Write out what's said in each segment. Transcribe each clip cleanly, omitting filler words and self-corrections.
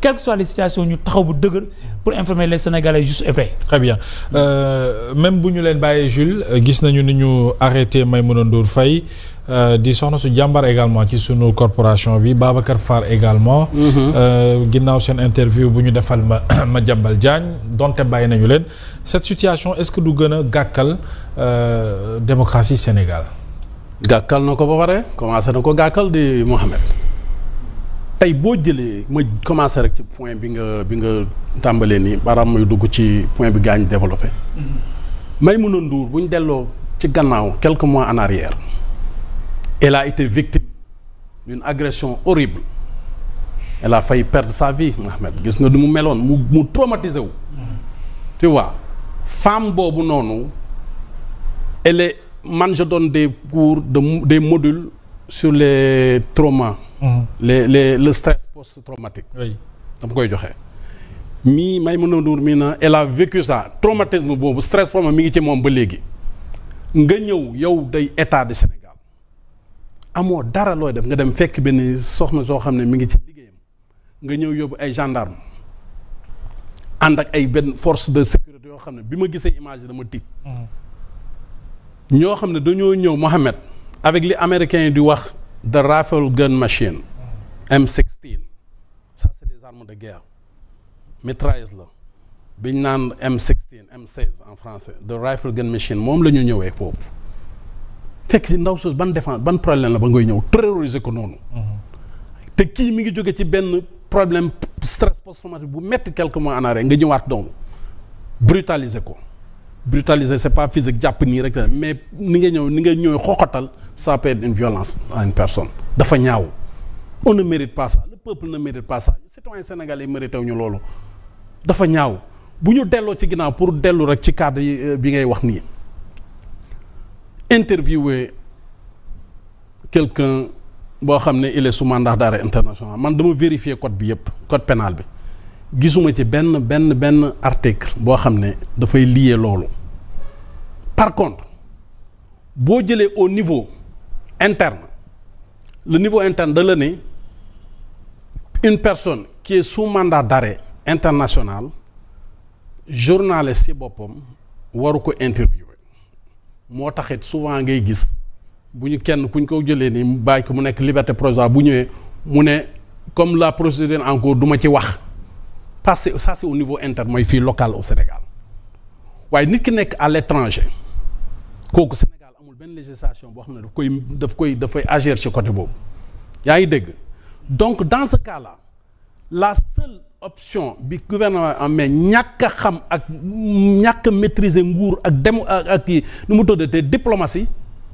quelles que soient les situations ñu taxaw bu dëgër pour informer les Sénégalais juste et vrai. très bien même bu ñu leen bàyyee Jules gis nañu ni ñu arrêté Maïmouna Ndour Faye di soxna su jàmbar également ci sunu corporation bi Babacar Fall également. ginnaaw seen interview bu ñu defal Madiambal Diagne donte bàyyi nañu leen cette situation est-ce que du gën a gàkkal démocratie Sénégal. gàkkal na ko ba pare commencé na ko gàkkal di Mohamed tey boo jëlee ma commencé rek ci point bi nga tàmbalee nii baaraam muy dugg ci point bi gaañ développé. Maïmouna Ndour bu ñu delloo ci gannaaw quelques mois en arrière elle a été victime d'une agression horrible elle a failli perdre sa vie Mohamed gis nga ni mu meloon mu traumatisé wu. tu vois femme boobu noonu elle est man je donne des cours des modules sur les traumas. le stress post-traumatique. oui dama koy joxe. Maïmouna Ndour mii na elle a vécu ça traumatisme boobu stress post mi ngi ci moom ba léegi. nga ñëw yow day état du Sénégal amoo dara looy def nga dem fekk benn soxna soo xam ne mi ngi ci liggéeyam nga ñëw yóbbu ay gendarme ànd ak ay benn force de sécurité yoo xam ne bi ma gisee image dama tiit. ñoo xam ne dañoo ñëw Mohamed avec li américains yi di wax the rifle gun machine M16 ça c'est des armes de guerre mitrailleuse la biñ naan M16 en français the rifle gun machine moom la ñu ñëwee foofu fekk ci ndaw ban défense ban problème la ba ngay ñëw terroriser ko noonu. te kii mi ngi jóge ci benn problème stress post-traumatique bu metti quelques mois en arrière nga ñëwaat donc brutaliser ko. brutaliser c'est pas physique jàpp nii rek mais ni nga ñëw xoxatal ça peut être une violence à une personne dafa ñaaw on ne mérite pas ça le peuple ne mérite pas ça citoyen sénégalais mérité wu ñu loolu dafa ñaaw bu ñu delloo ci ginnaaw pour dellu rek ci cadre yi bi ngay wax nii interviewer quelqu'un boo xam ne il est sous mandat d'arrêt international man dama vérifier code bi yëpp code pénal bi gisuma ci benn article boo xam ne dafay lier loolu par contre boo jëlee au niveau interne le niveau interne da la ne une personne qui est sous mandat d'arrêt international journaliste ci boppam waru ko interviewer moo taxit souvent ngay gis bu ñu kuñ ko jëlee ni mu bàyyi ko mu nekk liberté provisoire bu ñëwee mu ne comme la procédure en cours du ma ci wax parce que ça c'est au niveau interne mooy fii local au Sénégal waaye nit ki nekk à l'étranger kooku Sénégal amul benn législation boo xam ne dafay agir ci côté boobu yaa ngi dégg donc dans ce cas-là la seule option bi gouvernement amee ñàkk a xam ak ñàkk a maîtriser nguur ak ak kii nu mu tuddee diplomatie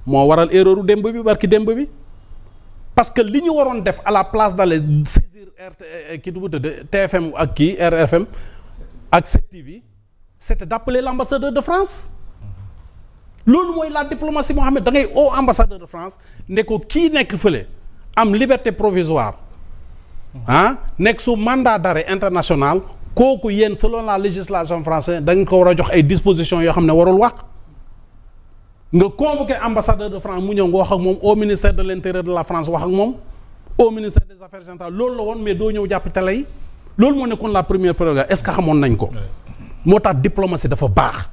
moo waral erreur démb bi barki démb bi parce que li ñu waroon def à la place d'aller saisir kii nu mu tuddee TFM ak kii RFM ak 7TV c'était d'appeler l'ambassadeur de France loolu mooy la diplomatie moo xam ne da ngay au ambassadeur de France ne ko kii nekk fële am liberté provisoire nekk sous mandat d'arrêt international kooku yéen selon la législation française da nga ko war a jox ay dispositions yoo xam ne warul wax nga convoqué ambassadeur de France mu ñëw nga wax ak moom au ministère de l'intérieur de la France wax ak moom au ministère des affaires étrangères loolu la woon mais doo ñëw jàpp télé yi loolu moo nekkoon la première prérogative est-ce que xamoon nañ ko moo tax diplomatie dafa baax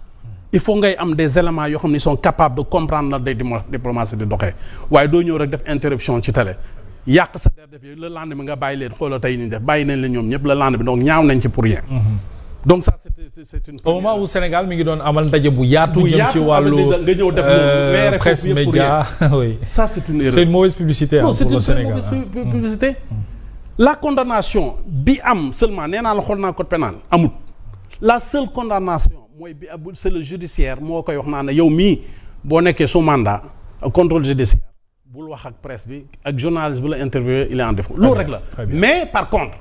il faut ngay am des éléments yoo xam ne ils sont capables de comprendre la day diplomatie di doxee waaye doo ñëw rek def interruption ci télé yàq sa der def yooyu le lendemain nga bàyyi leen xoolal tey ni def bàyyi nañ la ñoom ñëpp le lendemain donc ñaaw nañ ci pour rien. donc ça c'est une au moment où Sénégal mi ngi doon amal ndaje bu yaatu jëm ci wàllu nga ñëw def presse média oui ça c'est une erreur. c'est une mauvaise publicité pour le Sénégal. Non, c'est une mauvaise publicité. La condamnation bi am seulement nee naa la xool naa code pénal amut la seule condamnation mooy bi c'est le judiciaire moo koy wax naa ne yow mii boo nekkee sous mandat contrôle judiciaire bul wax ak presse bi ak journaliste bi la interviewé il est en défaut loolu rek la mais par contre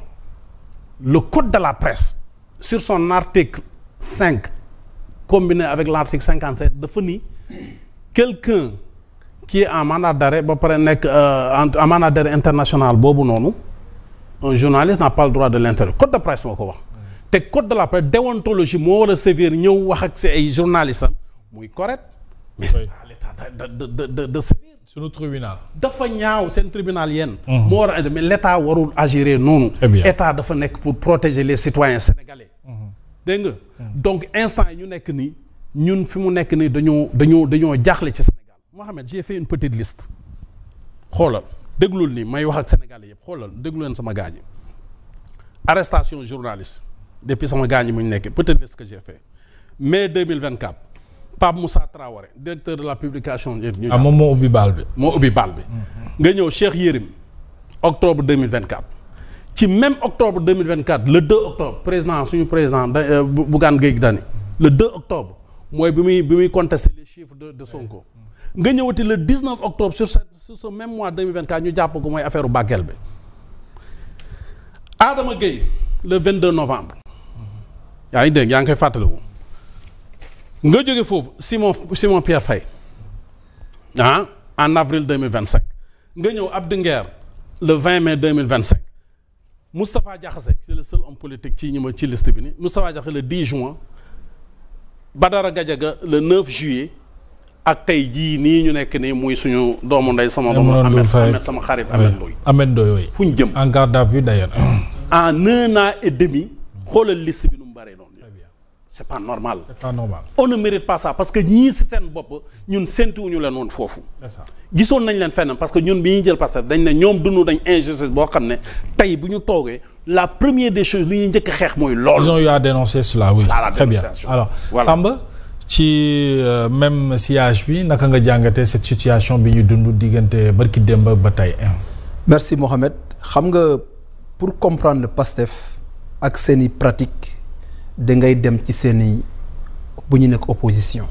le code de la presse sur son article 5 combiné avec l'article 57 dafa ni quelqu'un qui est en mandat d'arrêt ba pare nekk en mandat d'arrêt international boobu noonu un journaliste n'a pas le droit de l'interviewer code de presse moo ko wax te code de la presse déontologie moo war a sévère ñëw wax ak si ay journalistes am muy correct mais c'est pas l'état de sévir. sunu tribunal. dafa ñaaw seen tribunal yéen. moo war a mais l'État warul agir noonu. État dafa nekk pour protéger les citoyens sénégalais. dégg nga donc instant yi ñu nekk nii ñun fi mu nekk nii dañoo jaaxle ci Sénégal. Mohamed j'ai fait une petite liste. xoolal déglul nii may wax ak sénégalais yëpp xoolal déglu leen sama gaañ yi. arrestation journaliste depuis sama gaañ yi mu ñu nekk petite liste que j'ai fait mai 2024 Pape Moussa Traoré directeur de la publication. moom moo ubbi baal bi. moo ubbi baal bi. nga ñëw Cheikh Yérim octobre 2024 ci même octobre 2024 le 2 octobre président suñu président Bougane Gueye Dany le 2 octobre mooy bi muy contester les chiffres de Sonko. nga ñëwati le 19 octobre sur ce même mois 2024 ñu jàpp ko mooy affaire Bakel bi. Adama Gueye le 22 novembre. yaa ngi dégg yaa ngi koy fàttaliku. nga jóge foofu Simon Pierre Faye en avril 2025 nga ñëw Abdou Nguer le 20 mai 2025 Moustapha Diakhaté c'est le seul homme politique ci ñi ma ci liste bi ni Moustapha Diakhaté le 10 juin Badara Gadiaga le 9 juillet ak tey jii nii ñu nekk nii muy suñu doomu ndey sama doomu Ahmed sama xarit Ahmed Ndoye fu ñu jëm en garde à vue d'ailleurs en 1 an et demi xoolal liste bi nu mu bëree noonu. c'est pas normal. c'est pas normal. on ne mérite pas ça parce que ñii si seen bopp ñun séntuwuñu leen woon foofu. c'est ça gisoon nañ leen fenn parce que ñun bi ñuy jël parce que dañ ne ñoom dund nañ injustice boo xam ne tey bu ñu toogee la première des choses li ñuy njëkk a xeex mooy loolu. ils ont eu à dénoncer cela oui. très bien alors Samba ci même sillage bi naka nga jàngatee cette situation bi ñu dund diggante barki démb ba tey. merci Mohamed xam nga pour comprendre le PASTEF ak seeni pratique da ngay dem ci seeni bu ñu nekk opposition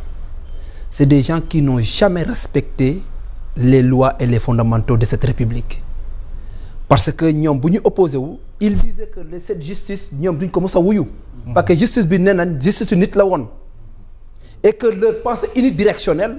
c'est des gens qui n'ont jamais respecté les lois et les fondamentaux de cette république parce que ñoom bu ñu opposé wu ils disaient que cette justice ñoom duñ ko mës a wuyu parce que justice bi nee nañ justice nit la woon et que leur pensée unidirectionnelle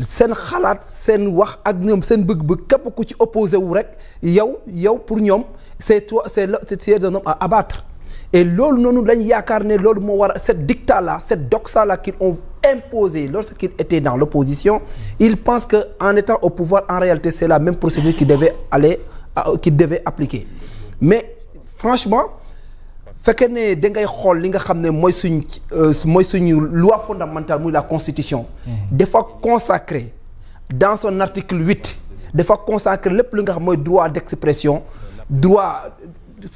seen xalaat seen wax ak ñoom seen bëgg-bëgg képp ku ci opposé wu rek yow pour ñoom c'est un homme à abattre et loolu noonu lañ yaakaar ne loolu moo war a cette dictat là cette doxa là qu'ils ont imposé lorsqu'ils étaient dans l'opposition ils pensent que en étant au pouvoir en réalité c'est la même procédure qu'ils devaient appliquer mais franchement fekkee ne da ngay xool li nga xam ne mooy suñu loi fondamentale muy la constitution dafa consacrer dans son article 8 dafa consacrer lépp li nga xam mooy droit d'expression droit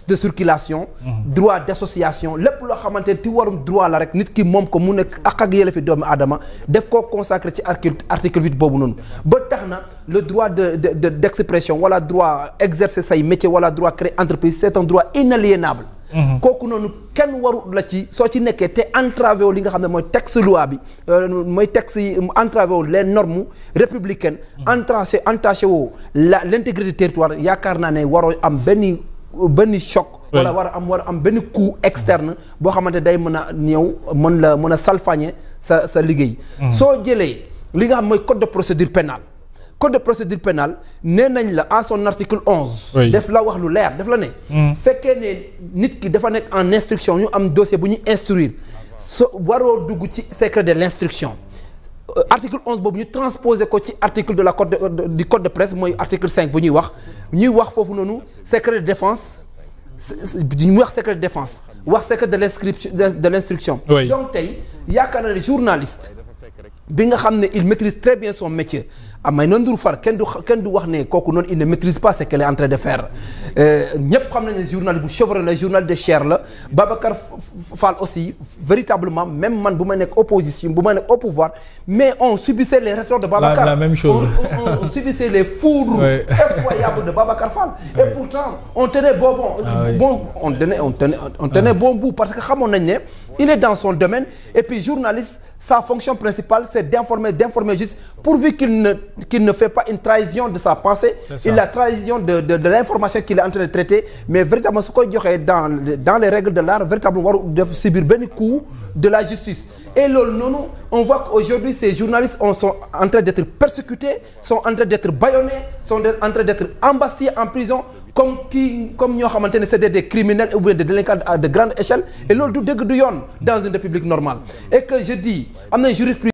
de circulation droit d'association lépp loo xamante ne ti warum droit la rek nit ki moom ko mu nekk ak yelleefi doomu aadama def koo consacré ci article 8 boobu noonu ba tax na le droit d'expression wala droit exercer say métier wala droit créer entreprise c'est un droit inaliénable kooku noonu kenn waru la ci soo ci nekkee te entravé wu li nga xam ne mooy texte loi bi mooy texte yi entravé wu les normes républicaines entaché wu l'intégrité du territoire yaakaar naa ne waroo am benn choc wala war a am benn coup externe boo xamante day mën a ñëw mën a salfañe sa liggéey soo jëlee li nga xam mooy code de procédure pénale nee nañ la en son article 11 def la wax lu leer def la ne fekkee ne nit ki dafa nekk en instruction ñu am dossier bu ñu instruire waroo dugg ci secret de l'instruction article 11 boobu ñu transposé ko ci article de la du code de presse mooy article 5 bu ñuy wax foofu noonu secret de défense ñu wax secret de défense wax secret de l'instruction donc tey yaakaar na ne journaliste bi nga xam ne il maîtrise très bien son métier Maïmouna Ndour Faye kenn du wax ne kooku noonu il ne maîtrise pas ce qu'elle est en train de faire ñëpp xam nañ ne journal bu chevron la journal de chair la Babacar Fall aussi véritablement même man bu ma nekk opposition bu ma nekk au pouvoir mais on subissait les rétorques de Babacar la même chose on subissait les foudres effroyables de Babacar Fall et pourtant on tenait on tenait bon bout parce que xamoon nañ ne il est dans son domaine et puis journaliste sa fonction principale c'est d'informer juste pourvu qu'il ne fait pas une trahison de sa pensée et la trahison de l'information qu'il est en train de traiter mais véritablement su koy joxee dans les règles de l'art véritablement waru def subir benn coup de la justice et loolu noonu on voit qu'aujourd'hui ces journalistes sont en train d'être persécutés sont en train d'être bâillonnés sont en train d'être embastillés en prison comme ñoo xamante ne c'est des criminels ou des délinquants de grande échelle et loolu du dëgg du yoon dans une république normale et que je dis am na jurisprudence